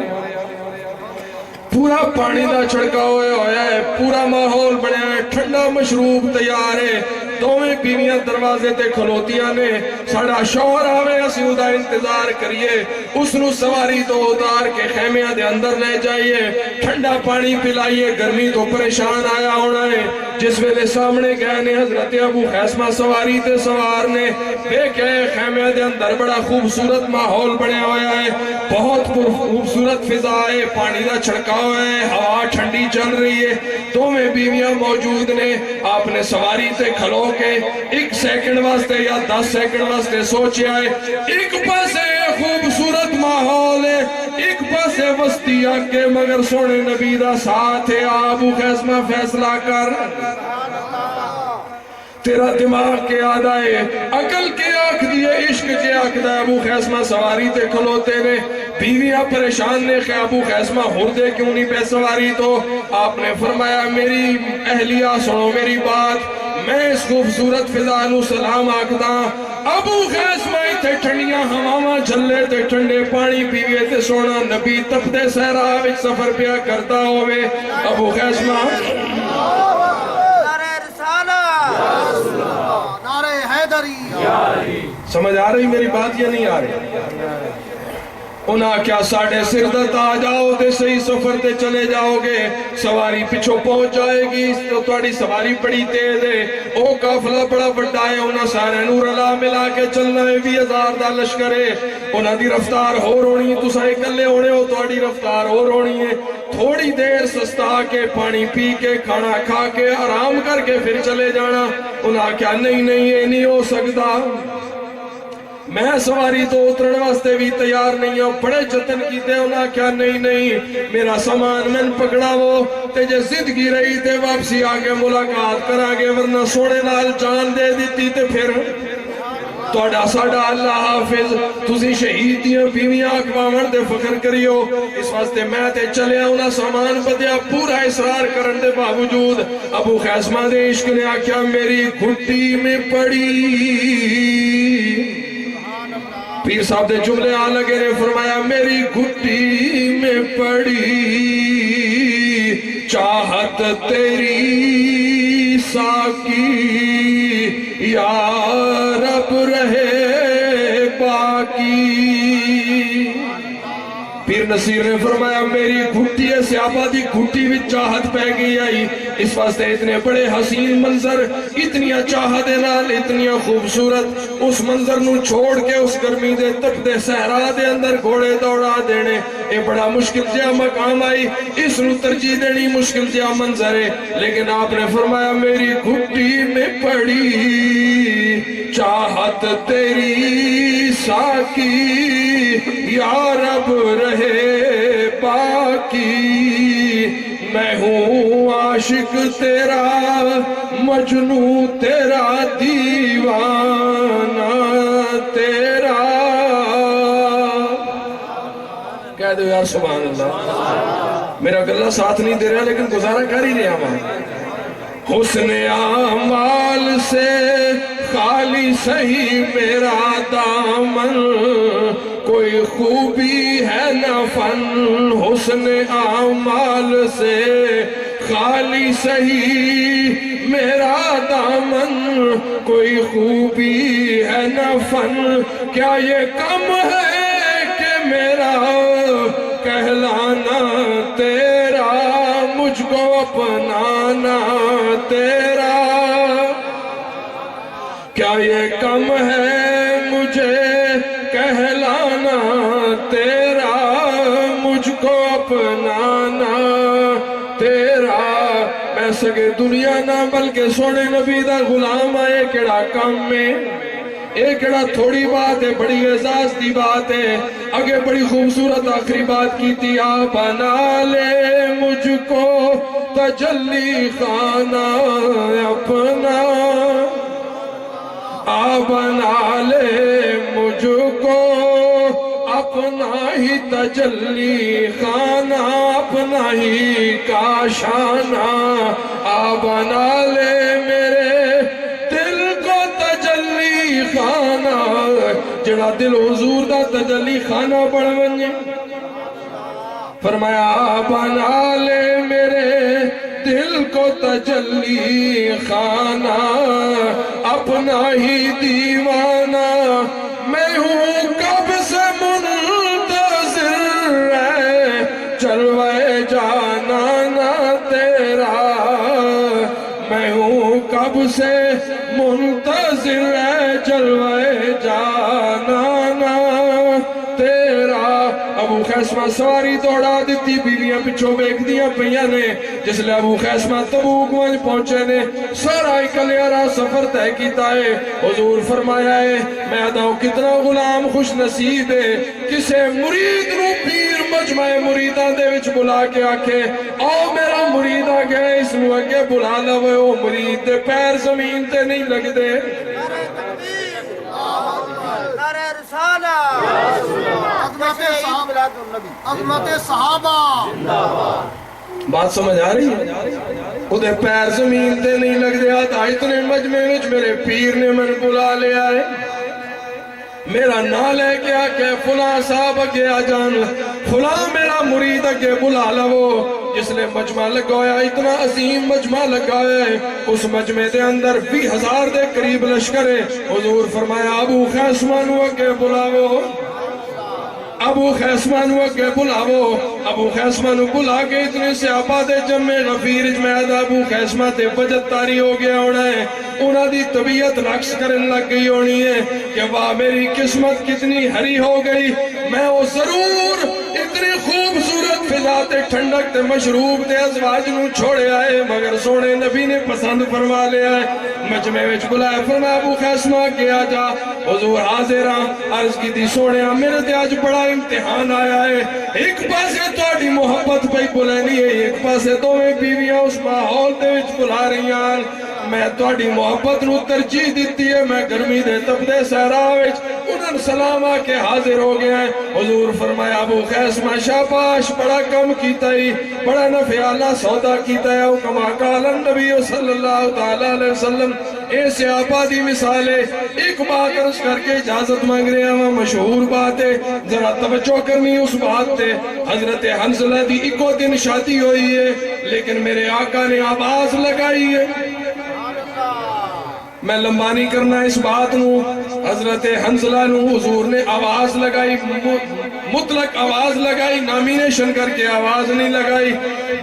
S1: پورا پانی دا چھڑکاؤ ہویا ہے پورا ماحول بنیا ہے ٹھنڈا مشروب تیار ہے 2 بیویاں دروازے تے کھلوتیاں نے ساڑا شوہر آوے اسی دا انتظار کریے اس نو سواری تو اتار کے خیمیاں دے اندر لے جائیے ٹھنڈا پانی پلائیے گرمی تو پریشان آیا ہونا ہے جس ویلے سامنے گئے نے حضرت ابو خیسمہ سواری تے سوار نے دیکھے خیمیاں دے اندر بڑا خوبصورت ماحول بنیا ہویا ہے بہت خوبصورت فضا ہے پانی دا چھڑکاؤ ہے ہوا ٹھنڈی چل رہی ہے 2 بیویاں موجود نے آپ نے سواری تے کھلو کے 1 سیکنڈ واسطے یا 10 سیکنڈ واسطے سوچیا ہے ایک پاسے خوبصورت ماحول ہے ایک پاسے وسطی آگے مگر سونے نبی دا ساتھ ہے ابو خیسمہ فیصلہ کر تیرا دماغ کے آدھائے عقل کے آنکھ دیئے عشق کے آنکھ دائے ابو خیسمہ سواری تے کھلوتے نے بیویاں پریشان نے کہ ابو خیسمہ ہردے کیوں نہیں پہ سواری تو آپ نے فرمایا میری اہلیہ سنو میری بات میں اس خوبصورت فضا نو سلام آکھدا ابو خیسمہ تے ٹھنڈیاں ہواواں جھلے تے ٹھنڈے پانی پیوے تے سونا نبی تپتے صحرا وچ سفر پیا کرتا ہوئے ابو خیسمہ
S2: نعرہ حیدری
S1: سمجھ آ رہی میری بات یا نہیں آ رہی انہاں کیا ساڑھے سردت آ جاؤ دے صحیح سفر تے چلے جاؤ گے سواری پچھو پہنچ جائے گی تو تھوڑی سواری بڑی تیز ہے او قافلہ بڑا بڑا ہے انہاں سارے نور اللہ ملا کے چلنا ہے 20,000 دا لشکر ہے انہاں دی رفتار ہو رونی ہے تساں اکلے ہونے ہو تھوڑی رفتار ہو رونی ہے تھوڑی دیر سستا کے پانی پی کے کھانا کھا کے آرام کر کے پھر چلے جانا انہاں کیا نہیں یہ نہیں ہو سکتا میں سواری تو اترن واسطے بھی تیار نہیں ہوں بڑے جتن کیتے انہاں کیا نہیں میرا سامان من پکڑا وہ تے جے زندگی رہی تے واپسی آگے ملاقات کرا گے ورنہ سوڑے نال جان دے دیتی تے پھر توڑا ساڑا اللہ حافظ تُسی شہید دیاں بیویاں اقوامن دے فخر کریو اس واسطے میں تے چلے آؤنا سامان بدیا پورا اصرار کرن دے باوجود ابو خیسمہ دے عشق نے آکھیا میری گھٹی میں پڑی پیر صاحب دے جملے آ لگے نے فرمایا میری گھٹی میں پڑی چاہت تیری ساکی یا رب رہے باقی پیر نصیر نے فرمایا میری گھٹی سیابہ دی گھٹی بھی چاہت پہ گئی آئی اس واسطے اتنے بڑے حسین منظر اتنیا چاہت نال اتنیا خوبصورت اس منظر نو چھوڑ کے اس گرمی دے تپ دے صحرا دے اندر گھوڑے دوڑا دینے اے بڑا مشکل جہاں مقام آئی اس نو ترجیح دینی مشکل جہاں منظر ہے لیکن آپ نے فرمایا میری گھٹی میں پڑی چاہت تیری ساکی یا رب رہے باقی میں ہوں عاشق تیرا مجنوں تیرا دیوانہ تیرا کہہ دو یار سبحان اللہ میرا گلہ ساتھ نہیں دے رہا لیکن گزارا کر ہی رہا ہوں حسن اعمال سے خالی سہی میرا دامن، کوئی خوبی ہے نہ فن، حسن اعمال سے خالی سہی میرا دامن، کوئی خوبی ہے نہ فن، کیا یہ کم ہے کہ میرا کہلانا تیرا، مجھ کو اپنانا تیرا، کیا یہ کم ہے مجھے کہلانا تیرا، مجھ کو اپنانا تیرا۔ میں سگے دنیا نہ بلکہ سونے نبی دا غلام آئے کیڑا کم میں، ایک کیڑا تھوڑی بات ہے، بڑی اعزاز دی بات ہے۔ آگے بڑی خوبصورت آخری بات کی تھی، آپ بنا لے مجھ کو تجلی خانہ اپنا، آپ بنا لے مجھ کو اپنا ہی تجلی خانہ، اپنا ہی کاشانہ، آپ بنا لے میرے دل کو تجلی خانہ، جڑا دل حضور دا تجلی خانہ بڑھ بنے۔ فرمایا آپ بنا لے میرے دل کو تجلی خانہ، اپنا ہی دیوانہ، میں ہوں کب سے منتظر ہے جلوے جانانا تیرا، میں ہوں کب سے منتظر ہے جلوے جانانا تیرا۔ ابو خیسمہ سواری دوڑا دیتی، بیویاں پچھو بیک دیاں پہیاں نے، جس لئے ابو خیسمہ تبوک وہاں پہنچے نے، سارا کلیارا سفر طے کیتا ہے۔ حضور فرمایا ہے میں اداؤں کتنا غلام خوش نصیب ہے، کسے مرید رو پیر مجمع مریدان دے وچ بلا کے آکھے آؤ میرا مرید آ گیا، اس نو اگے بلا لوے، او مرید دے پیر زمین تے نہیں لگ دے۔
S2: عظمت صحابہ،
S1: بات سمجھ آ رہی ہے؟ خودے پیر زمین تے نہیں لگ دیا تھا، اتنے مجمع وچ میرے پیر نے من بلا لیا ہے، میرا نا لے کے آکے فلاں صاحب اگے آ جان، فلاں میرا مرید اگے بلا لو، جس نے مجمع لگایا، اتنا عظیم مجمع لگایا ہے، اس مجمع دے اندر 20,000 دے قریب لشکر ہے۔ حضور فرمایا ابو خیسمہ نو اگے بلاو، ابو خیسمہ نو اگے بلاو، ابو خیسمہ نو بلا کے اتنے سے آباد جمع غفیر اجمعید ابو خیسمہ تے بجت تاری ہو گیا ہونا ہے، انہاں دی طبیعت رقص کرن لگ گئی ہونی ہے کہ واہ میری قسمت کتنی ہری ہو گئی، میں وہ ضرور اتنی خوبصورت فضا تے ٹھنڈک تے مشروب تے ازواج نو چھوڑے آئے، مگر سونے نبی نے پسند فرما لیا ہے۔ مجمع وچ بلائے فرمایا ابو خیسمہ کے آ جا، حضور حاضراں عرض کی تھی سونے میرے تے آج بڑا امتحان آیا ہے، ایک پاسے توڑی محبت پہ بلینی ہے، ایک پاسے تو میں بیویاں اس ماحول دے وچ بلا رہی ہیں، میں توڑی محبت نو ترجیح دیتی ہے، میں گرمی دے تب دے سہرا وچ انہاں سلام آ کے حاضر ہو گیا ہے۔ حضور فرمایا ابو خیسمہ شاباش، بڑا کم کیتا ہی، بڑا نفعالہ سودا کیتا ہے، کما قال النبی صلی اللہ تعالیٰ علیہ وسلم، ایسے آبادی مثال ہے۔ ایک بات عرض کر کے اجازت مانگ رہے ہیں، مشہور بات ہے، ذرا توجہ کرنی اس بات تے، حضرت حنظلہ دی ایکو دن شادی ہوئی ہے، لیکن میرے آقا نے آواز لگائی ہے، میں لمبا نہیں کرنا اس بات نو، حضرت حنظلہ نو حضور نے آواز لگائی، مطلق آواز لگائی، نامینیشن کر کے آواز نہیں لگائی،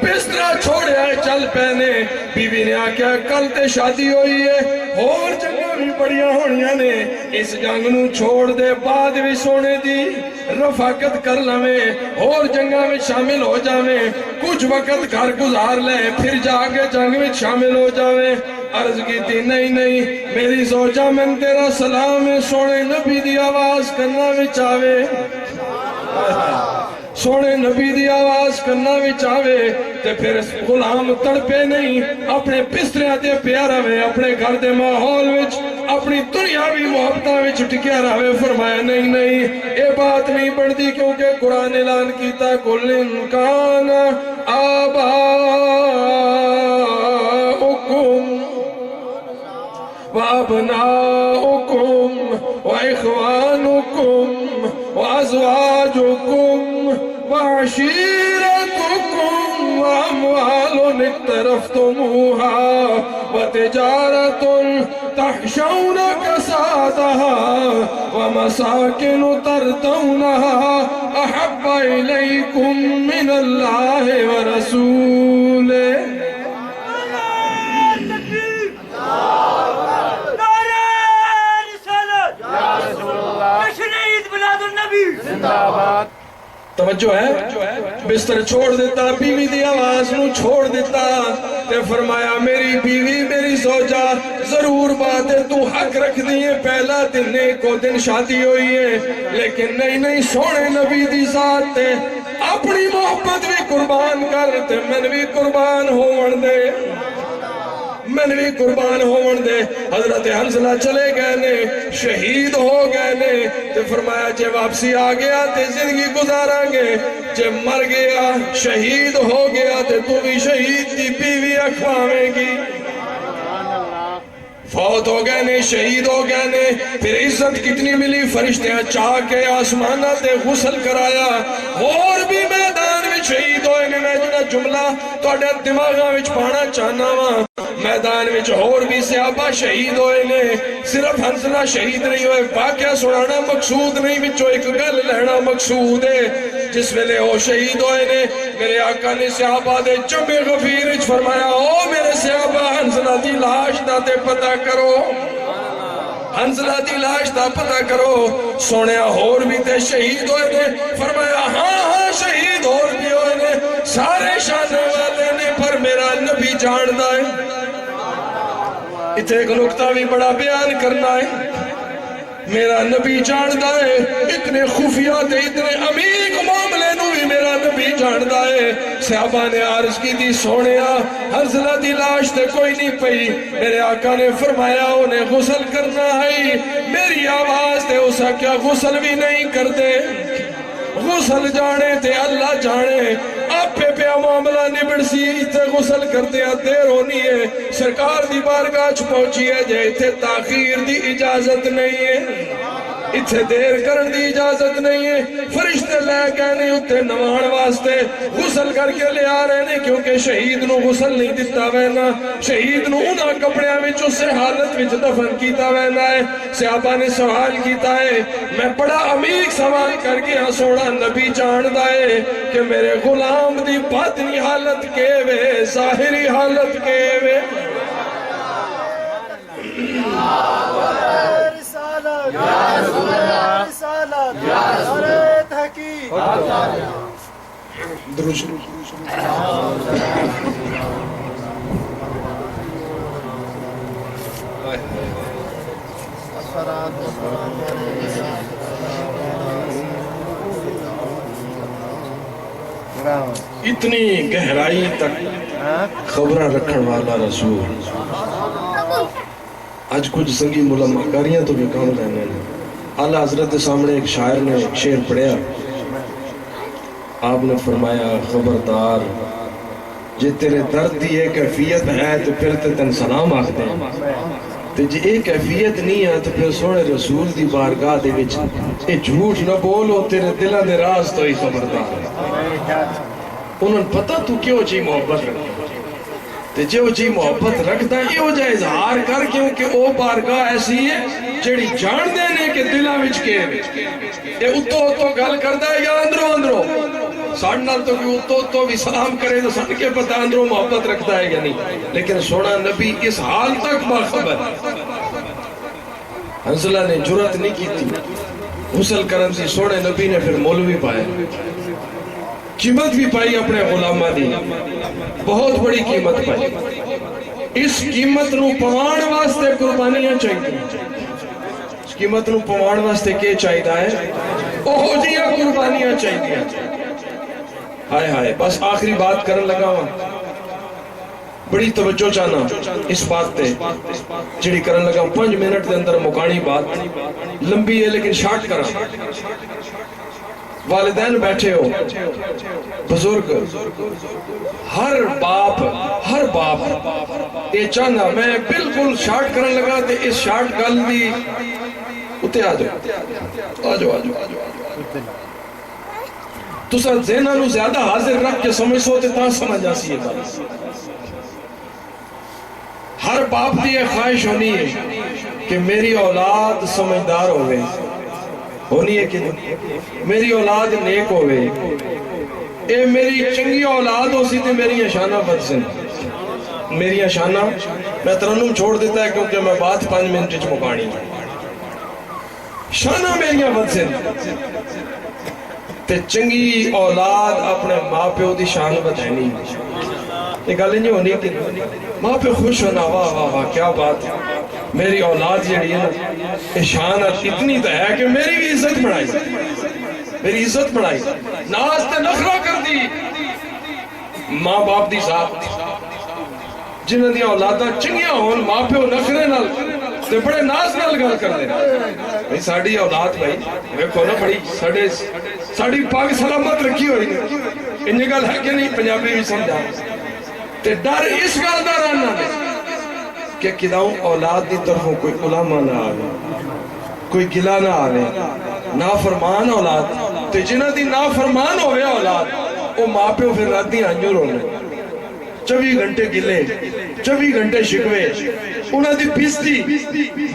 S1: بسترہ چھوڑے آئے چل پہنے، بیوی نے آکیا کل تے شادی ہوئی ہے، اور جنگاں بھی بڑیاں ہونیاں نے، اس جنگ نو چھوڑ دے بعد بھی سونے دی رفاقت کر لمیں، اور جنگاں میں شامل ہو جاویں، کچھ وقت گھر گزار لیں، پھر جا کے جنگ میں شامل ہو جاویں۔ عرض کی تھی نہیں نہیں میری زوجہ من تیرا سلام ہے، سونے نبی دی آواز کرنا بھی چاہے، سونے نبی دی آواز کرنا بھی چاہے، تے پھر غلام تڑپے نہیں، اپنے بستریاں تے پیارا میں، اپنے گھر دے ماحول وچ، اپنی دنیاوی محبتاں وچ ٹکیا رہے۔ فرمایا نہیں نہیں اے بات نہیں بڑھتی، کیونکہ قرآن اعلان کیتا کل انکان آباؤکم وأبناؤكم وإخوانكم وأزواجكم وعشيرتكم وأموال اقترفتموها وتجارة تخشون كسادها ومساكن ترضونها أحب إليكم من الله ورسوله توجہ ہے بستر چھوڑ دیتا بیوی دی آواز نو چھوڑ دیتا تے فرمایا میری بیوی میری زوجہ ضرور بات ہے تو حق رکھ دیئے پہلا دن کو دن شادی ہوئی ہے لیکن نہیں سونے نبی دی ذات تے اپنی محبت بھی قربان کر تے من بھی قربان ہون دے من بھی قربان ہون دے حضرت حنزلہ چلے گئے نے شہید ہو گئے نے تے فرمایا جے واپسی آ گیا تے زندگی گزاریں گے جے مر گیا شہید ہو گیا تے تو بھی شہید دی بیوی اکھواویں گی فوت ہو گئے نے شہید ہو گئے نے پھر عزت کتنی ملی فرشتے چاہ کے آسمانہ تے غسل کرایا اور بھی میدان میں شہید ہوئے نے میں جنہ جملہ توڑے دماغاں وچ پانا چاہنا وہاں میدان میں اور بھی صحابہ شہید ہوئے نے صرف حنزلہ شہید نہیں ہوئے واقعہ سنانا مقصود نہیں بچو ایک گل لہنا مقصود ہے جس ویلے وہ شہید ہوئے نے میرے آقا نے صحابہ دے جمع غفیر اچھ فرمایا او میرے صحابہ حنزلہ دی لاش دا تے پتہ کرو حنزلہ دی لاش دا پتہ کرو سونے اور بھی تے شہید ہوئے نے فرمایا ہاں شہید اور بھی ہوئے نے سارے شانے والے نے پر میرا نبی جان دائے اتھے ایک نکتہ بھی بڑا بیان کرنا ہے میرا نبی جاندہ ہے اتنے خفیہ تھے اتنے عمیق معاملے نو بھی میرا نبی جاندہ ہے صحابہ نے عرض کی دی سونیا حنزلہ دی لاش تے کوئی نہیں پئی میرے آقا نے فرمایا انہیں غسل کرنا ہے میری آواز تے اسا کیا غسل بھی نہیں کر دے غسل جانے تے اللہ جانے آپ پہ معاملہ نبڑ سی اتھے غسل کرتے ہیں دیر ہونی ہے سرکار دی بارگاہ پہنچی ہے جے اتھے تاخیر دی اجازت نہیں ہے اتھے دیر کرن دی اجازت نہیں ہے فرشتے لے کہنے اتھے نوان واسطے غسل کر کے لے آ رہے ہیں کیونکہ شہید نو غسل نہیں دیتا وینا شہید نو انہا کپڑے میں جو سے حالت میں دفن کیتا وینا ہے صحابہ نے سوال کیتا ہے میں بڑا عمیق سوال کر کے سوڑا نبی جاندہ ہے کہ میرے غلام دی باطنی حالت کے وے ظاہری حالت کے وے درود شریف اتنی گہرائی تک خبریں رکھن والا رسول آج کچھ سنگی ملمحکاریاں تو بھی کام رہنے ہیں اعلیٰ حضرت سامنے ایک شاعر نے ایک شعر پڑھیا آپ نے فرمایا خبردار جے تیرے درد دی ایک کیفیت ہے تو پھر تے تن سلام آکھتے ہیں تے جے ایک کیفیت نہیں ہے تو پھر سونے رسول دی بارگاہ دے وچ اے جھوٹ نہ بولو تیرے دلہ دے راز تو ہی خبردار انہوں نے پتہ تو کیوں جی محبت رکھتا تے جو جی محبت رکھتا ہے یہ ہو جائے اظہار کر کیونکہ او بارگاہ ایسی ہے جڑی جان دینے کے دلہ وچ کے یہ اتو گل کرتا ہے یا اندروں ساڑھ نال تو کہ اتو بھی سلام کرے تو سن کے پتہ اندروں محبت رکھتا ہے یا نہیں لیکن سونا نبی اس حال تک باخبر حنزلہ نے جرات نہیں کی تھی غسل کرن سی سونے نبی نے پھر مولوی پائے قیمت بھی پائی اپنے غلامہ دی بہت بڑی قیمت پائی اس قیمت نو پوان واسطے قربانیاں چاہیے اس قیمت نو پوان واسطے کے چاہیے ہے اوہ جیا قربانیاں چاہیے ہائے بس آخری بات کرن لگا ہوں بڑی توجہ چاہنا اس بات تے جڑی کرن لگا 5 منٹ دے اندر مکانی بات لمبی ہے لیکن شارٹ کرا والدین بیٹھے ہو، بزرگ، ہر باپ یہ چاہنا میں بالکل شارٹ کرن لگا تے اس شارٹ گل دی اتے آ جاؤ تسا ذہناں نو زیادہ حاضر رکھ کے سمجھ سو تے تاں سمجھ آسی ہے بات۔ ہر باپ دی یہ خواہش ہونی ہے کہ میری اولاد سمجھدار ہوئے، ہونی ہے کہ نہیں، میری اولاد نیک ہوئے، اے میری چنگی اولاد ہو سی تے میری شانہ بد سے میری شانہ میں ترنم چھوڑ دیتا ہے کیونکہ میں بات 5 منٹ چ مکانی شانہ میری بد سے تے چنگی اولاد اپنے ماں پیو دی شان بتائنی، یہ گل نہیں ہونی کہ ماں پہ خوش ہونا، واہ واہ واہ کیا بات ہے، میری اولاد جڑی ہے نا یہ شان اتنی تو ہے کہ میری بھی عزت بڑھائی، میری عزت بڑھائی، ناز تے نخرہ کر دی ماں باپ دی ذات جنہاں دی اولاداں چنگیاں ہون، ماں پہ نخرے نال تے بڑے ناز نال گل کر دے بھائی ساڑی اولاد بھائی ویکھو نا بڑی ساڑی پاک سلامت رکھی ہوئی انجھے گل ہے کہ نہیں، پنجابی بھی سمجھا تے ڈر اس گل دا رہنا نہیں کہ کداؤں اولاد دی طرفوں کوئی علامہ نہ آوے، کوئی گلہ نہ آوے، نافرمان اولاد تے جنہ دی نافرمان ہوئے اولاد وہ ماں پہ پھر رات دی آنجو رونے 24 گھنٹے گلے 24 گھنٹے شکوے انہاں دی پیستی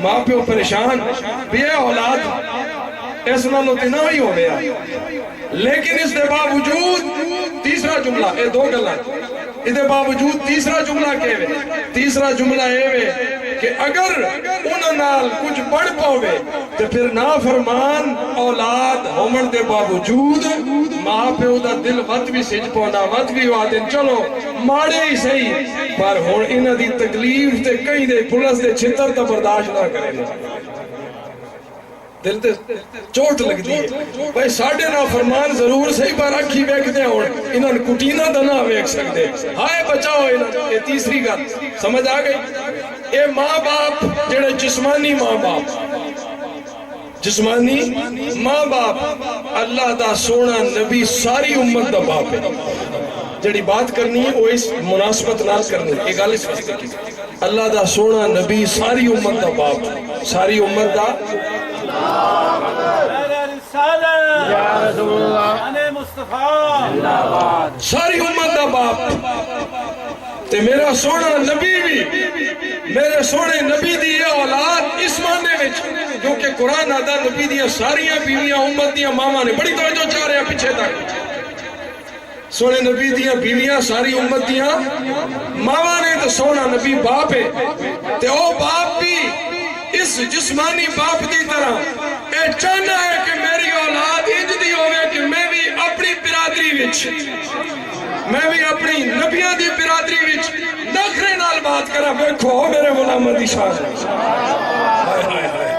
S1: ماں پہ پریشان بھی اے اولاد اس نالوں تے نہ ہی ہو گیا، لیکن اس دے باوجود تیسرا جملہ اے دو گلاں اس دے باوجود تیسرا جملہ کہے تیسرا جملہ اے کہ اگر انہاں نال کچھ بڑھ پاوے تو پھر نافرمان اولاد ہومن دے باوجود ماں پہ دا دل وقت بھی سج پونا وقت بھی ہوا دن چلو ماڑے ہی صحیح پر ہون انہاں دی تکلیف تے کہیں دے پولیس دے چھتر تا برداشت نہ کرے دل تے چوٹ لگ دی ہے بھائی ساڑھے نافرمان ضرور صحیح بار اکھی بیکتے ہیں انہاں کٹینہ دنا بیک سکتے ہائے بچاؤ انہاں یہ تیسری گا سمجھ آگئی اے ماں باپ جڑے جسمانی ماں باپ جسمانی ماں باپ اللہ دا سونا نبی ساری امت دا باپ ہے جڑی بات کرنی ہے وہ اس مناسبت نہ کرنی ہے ایک گل اس واسطے کی اللہ دا سونا نبی ساری امت دا باپ ساری امت دا ساری امت دا باپ تے میرا سونا نبی بھی میرے سونے نبی دی اولاد اس معنی وچ کیونکہ قرآن آدھا نبی دیا ساریاں بیویاں امت دیا ماما نے بڑی توجہ چاہ رہے ہیں پیچھے تک سونے نبی دیا بیویاں ساری امت دیا ماما نے تو سونا نبی باپ ہے تے او باپ بھی اس جسمانی باپ دی طرح اے چاہنا ہے کہ میری اولاد انج دی ہوئے کہ میں بھی اپنی برادری وچ میں بھی اپنی نبیاں دی برادری وچ نخرے نال بات کرا بیکھو میرے غلامہ دی شان ہائے ہائے ہائے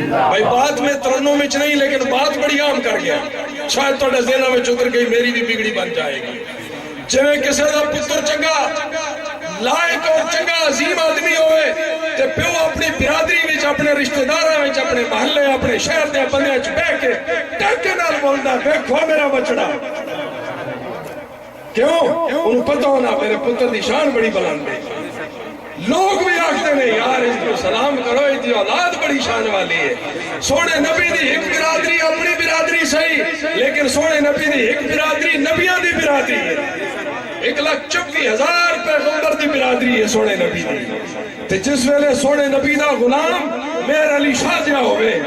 S1: بھائی بات میں ترنوں میں نہیں لیکن بات بڑی عام کر گیا شاید توڑے ذہنہ میں چتر گئی میری بھی بگڑی بن جائے گی جویں کسے دا پتر چنگا لائق اور چنگا عظیم آدمی ہوئے تے پیو اپنی برادری وچ اپنے رشتہ داراں وچ اپنے محلے اپنے شہر دے بندے وچ بیٹھ کے ٹکے نال بولدا دیکھو میرا بچڑا کیوں انہوں پتہ ہونا میرے پتر دی شان بڑی بلند ہے لوگ بھی آکھتے ہیں یار اس کو سلام کرو اس کی اولاد بڑی شان والی ہے سونے نبی دی ایک برادری اپنی برادری صحیح لیکن سونے نبی دی ایک برادری نبیاں دی برادری ہے 1,24,000 پیغمبر دی برادری ہے سونے نبی دی تے جس ویلے سونے نبی دا غلام میر علی شاہ جا ہوئے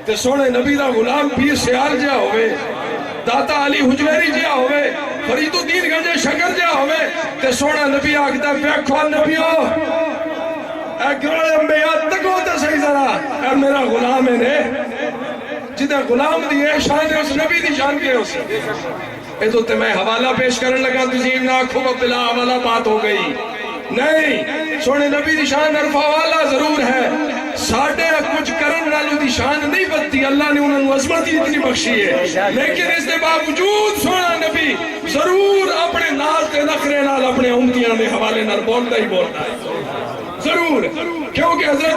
S1: تے سونے نبی دا غلام پیر سیال جا ہوئے داتا علی حجویری جا ہوئے فرید الدین گنجے شکر جا ہوئے تے سونا نبی آگتا بیکھو نبیوں اے گرڑے انبیاء تکو تے صحیح ذرا اے میرا غلام ہے نے جدہ غلام دی اے شان ہے اس نبی دی شان کے اس اے تو تے میں حوالہ پیش کرنے لگا تجیب نہ آنکھوں کو بلا حوالہ بات ہو گئی نہیں سونے نبی دی شان عرف حوالہ ضرور ہے ساڑھے کچھ کرن نالو دی شان نہیں بدتی اللہ نے انہوں عظمت ہی اتنی بخشی ہے لیکن اس دے باوجود سونا نبی ضرور اپنے نال تے نخرے نال اپنے امتیاں دے حوالے نال بولتا ہی بولتا ہے ضرور کیونکہ حضرت